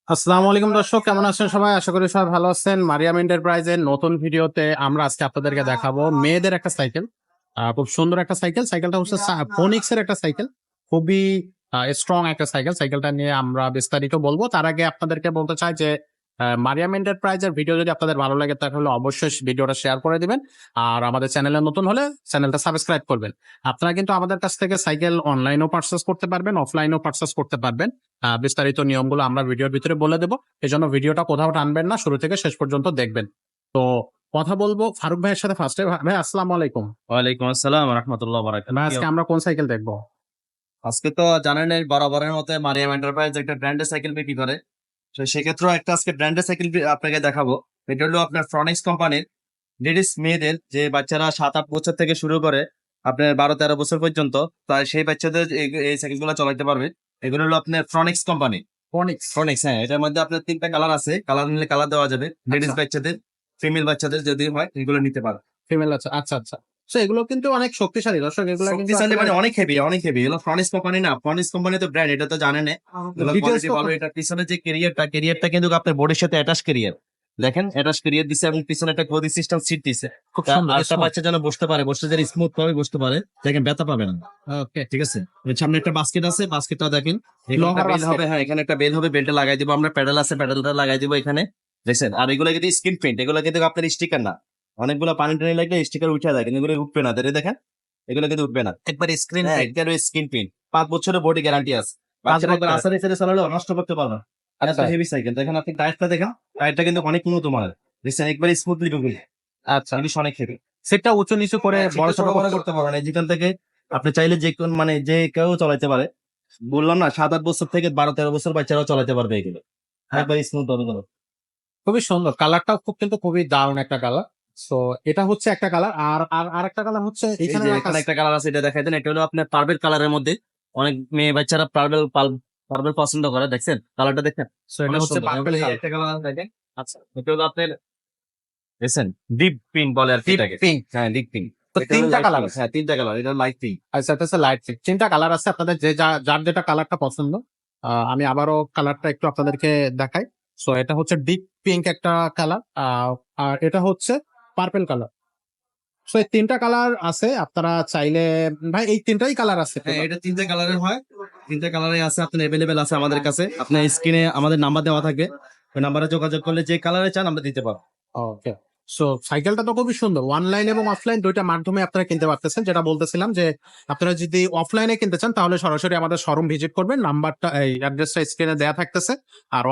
আসসালামু আলাইকুম দর্শক, কেমন আছেন সবাই? আশা করি সবাই ভালো আছেন। মারিয়াম এন্টারপ্রাইজের নতুন ভিডিওতে আমরা আজকে আপনাদেরকে দেখাবো মেয়েদের একটা সাইকেল। খুব সুন্দর একটা সাইকেল। সাইকেলটা হচ্ছে ফোনিক্স এর একটা সাইকেল। খুবই স্ট্রং একটা সাইকেল। সাইকেলটা নিয়ে আমরা বিস্তারিত বলবো। তার আগে আপনাদেরকে বলতে চাই যে মারিয়াম এন্টারপ্রাইজের ভিডিও যদি আপনাদের ভালো লাগে তাহলে অবশ্যই ভিডিওটা শেয়ার করে দিবেন। আর আমাদের চ্যানেলে নতুন হলে চ্যানেলটা সাবস্ক্রাইব করবেন। আপনারা কিন্তু আমাদের কাছ থেকে সাইকেল অনলাইনেও পারচেজ করতে পারবেন, অফলাইনেও পারচেজ করতে পারবেন। বিস্তারিত নিয়মগুলো আমরা ভিডিওর ভিতরে বলে দেবো। এজন্য ভিডিওটা কোথাও টানবেন না, শুরু থেকে শেষ পর্যন্ত দেখবেন। তো কথা বলবো ফারুক ভাইয়ের সাথে ফার্স্টে। ভাই আসসালামু আলাইকুম। ওয়ালাইকুম আসসালাম রাহমাতুল্লাহ ভাই বারাকাতুহু। আজকে আমরা কোন সাইকেল দেখবো? আজকে তো জানেন বরাবরের মতো মারিয়াম এন্টারপ্রাইজ একটা ব্র্যান্ডের সাইকেল বিক্রি করে। তো সেক্ষেত্রেও একটা আজকে ব্র্যান্ডের সাইকেল আপনাকে দেখাবো। এটা হলো আপনার ফ্রনিক্স কোম্পানির লেডিস মেয়েদের, যে বাচ্চারা 7-8 বছর থেকে শুরু করে আপনার 12-13 বছর পর্যন্ত, তাই সেই বাচ্চাদের এই সাইকেলগুলো চালাতে পারবে। এগুলো হলো আপনার ফ্রনিক্স কোম্পানি। ফ্রনিক্স, হ্যাঁ, এটার মধ্যে আপনার 3টা কালার আছে। কালার নিলে কালার দেওয়া যাবে। লেডিস বাচ্চাদের, ফিমেল বাচ্চাদের যদি হয় এগুলো নিতে পারে। ফিমেল আছে, আচ্ছা আচ্ছা। তো এগুলো কিন্তু অনেক শক্তিশালী দর্শক, এগুলো কিন্তু শক্তিশালী মানে অনেক হেভি, অনেক হেভি। এগুলো ফ্রনিক্স কোম্পানি না, ফ্রনিক্স কোম্পানি তো ব্র্যান্ড, এটা তো জানেন। এগুলো Details কোয়ালিটি তো- ভালো। এটা পিছনে যে ক্যারিয়ারটা কিন্তু আপনার বডির সাথে অ্যাটাচ ক্যারিয়ার। দেখেন অ্যাটাচ ক্যারিয়ার দিছে এবং পিছনে একটা গদি সিস্টেম সিট দিছে। খুব সুন্দর, আরেকটা বাচ্চা যেন বসতে পারে, বসতে যেন স্মুথ ভাবে বসতে পারে, দেখেন ব্যথা পাবে না। ওকে। ঠিক আছে। এর সামনে একটা বাস্কেট আছে, বাস্কেটটা দেখেন। এখানে লোহার একটা বেল basket। হবে, হ্যাঁ, এখানে একটা বেল হবে, বেলটা লাগাই দিব আমরা। প্যাডেল আছে, প্যাডেলটা লাগাই দিব এখানে। দেখছেন? আর এগুলো কিন্তু স্ক্রিন প্রিন্ট, এগুলো কিন্তু আপনার স্টিকার না। অনেকগুলো পানি টানি লাগলে স্টিকার উঠে যায়, কিন্তু এগুলো উঠবে না। দেখেন, এগুলো কিন্তু উঠবে না। একবার স্ক্রিন। হ্যাঁ, এটার স্ক্রিন প্রিন্ট। 5 বছরের বডি গ্যারান্টি আছে। বাচ্চারা একবার বছরের। আসারে ছেড়ে চালালেও নষ্ট করতে পারবে না। এত আচ্ছা হেভি সাইকেল। দেখেন আপনি টায়ারটা দেখেন, টায়ারটা কিন্তু অনেক উন্নত মানের। দেখছেন একবার স্মুথলি ঢুকে, আচ্ছা। জিনিস অনেক হেভি। সেটটা উঁচু নিচু করে বড় ছোট বড় করতে পারবেন না। যেখান থেকে আপনি চাইলে যে কোন মানে যে কেউ চালাতে পারে। বললাম না, 7-8 বছর থেকে 12-13 বছর বাচ্চারাও চালাতে পারবে এগুলো। একবার স্মুথ হবে কোনো। খুবই সুন্দর। কালারটাও খুবই দারুণ একটা কালার। সো এটা হচ্ছে একটা কালার। আর আর আরেকটা কালার হচ্ছে এই এখানে যে রাখা এখানে আছে। একটা কালার আছে, এটা দেখাই দেন। এটা হলো আপনার পার্পল কালারের মধ্যে। অনেক মেয়ে বাচ্চারা পার্পল পছন্দ করে। দেখছেন কালারটা? দেখেন সো এটা অনেক হচ্ছে সুন্দর। পার্পল এই কালার। একটা কালার দেখেন। আচ্ছা, এটা হলো আপনার, দেখছেন, ডিপ পিঙ্ক বলে আর কি ডিপ এটাকে। পিঙ্ক। হ্যাঁ, ডিপ পিঙ্ক। তো এটা হলো 3টা লাইট কালার পিঙ্ক। আছে। হ্যাঁ, 3টা কালার। এটা লাইট পিঙ্ক। আচ্ছা, এটা হচ্ছে লাইট পিঙ্ক। 3টা কালার আছে, আপনাদের যে যার যেটা কালারটা পছন্দ। আমি আবারও কালারটা একটু আপনাদেরকে দেখাই। সো এটা হচ্ছে ডিপ পিঙ্ক একটা কালার। আর এটা হচ্ছে পার্পল কালার। সো এই 3টা কালার আছে, আপনারা চাইলে। ভাই এই 3টাই কালার আছে? হ্যাঁ, এটা 3টা কালারের হয়। 3টা কালারে আছে, আপনার অ্যাভেলেবেল আছে আমাদের কাছে। আপনার স্ক্রিনে আমাদের নাম্বার দেওয়া থাকবে। ওই নাম্বারে যোগাযোগ করলে যে কালারে চান আমরা দিতে পারবো। ওকে। সো সাইকেলটা তো খুবই সুন্দর। অনলাইন এবং অফলাইন দুইটা মাধ্যমে আপনারা কিনতে পারতেছেন। যেটা বলতেছিলাম যে আপনারা যদি অফলাইনে কিনতে চান তাহলে সরাসরি আমাদের শোরুম ভিজিট করবেন। নাম্বারটা, এই অ্যাড্রেসটা স্ক্রিনে দেওয়া থাকতেছে। আর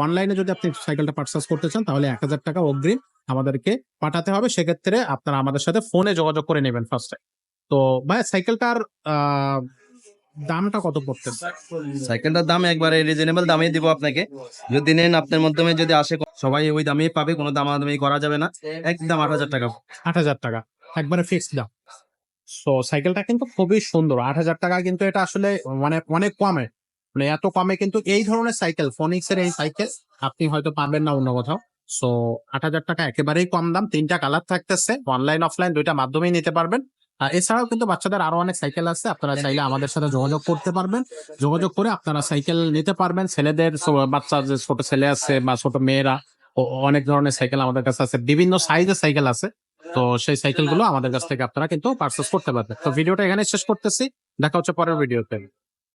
অনলাইনে যদি আপনি সাইকেলটা পারচেস করতে চান তাহলে 1000 টাকা অগ্রিম আমাদেরকে পাঠাতে হবে। সেক্ষেত্রে আপনারা আমাদের সাথে ফোনে যোগাযোগ করে নেবেন ফার্স্টে। তো ভাই সাইকেলটার আহ দামটা কত পড়তেছে? সাইকেলটার দাম একবারে রিজনেবল দামে দিব আপনাকে। যদি নেন আপনার মাধ্যমে যদি আসে, সবাই ওই দামেই পাবে, কোনো দামাদামি করা যাবে না। একদম 8,000 টাকা। 8000 টাকা একবারে ফিক্সড দাম। সো সাইকেলটা কিন্তু খুবই সুন্দর। 8000 টাকা কিন্তু এটা আসলে মানে অনেক কমে। মানে এত কমে কিন্তু এই ধরনের সাইকেল, ফোনিক্স এর এই সাইকেল আপনি হয়তো পাবেন না অন্য কোথাও। সো 8000 টাকা একেবারেই কম দাম। 3টা কালার থাকতেছে, অনলাইন অফলাইন দুইটা মাধ্যমেই নিতে পারবেন। আর এছাড়াও কিন্তু বাচ্চাদের আরো অনেক সাইকেল আছে, আপনারা চাইলে আমাদের সাথে যোগাযোগ করতে পারবেন। যোগাযোগ করে আপনারা সাইকেল নিতে পারবেন। ছেলেদের বাচ্চা যে ছোট ছেলে আছে বা ছোট মেয়েরা, অনেক ধরনের সাইকেল আমাদের কাছে আছে, বিভিন্ন সাইজের সাইকেল আছে। তো সেই সাইকেল গুলো আমাদের কাছ থেকে আপনারা কিন্তু পারচেস করতে পারবেন। তো ভিডিওটা এখানে শেষ করতেছি, দেখা হচ্ছে পরের ভিডিওতে।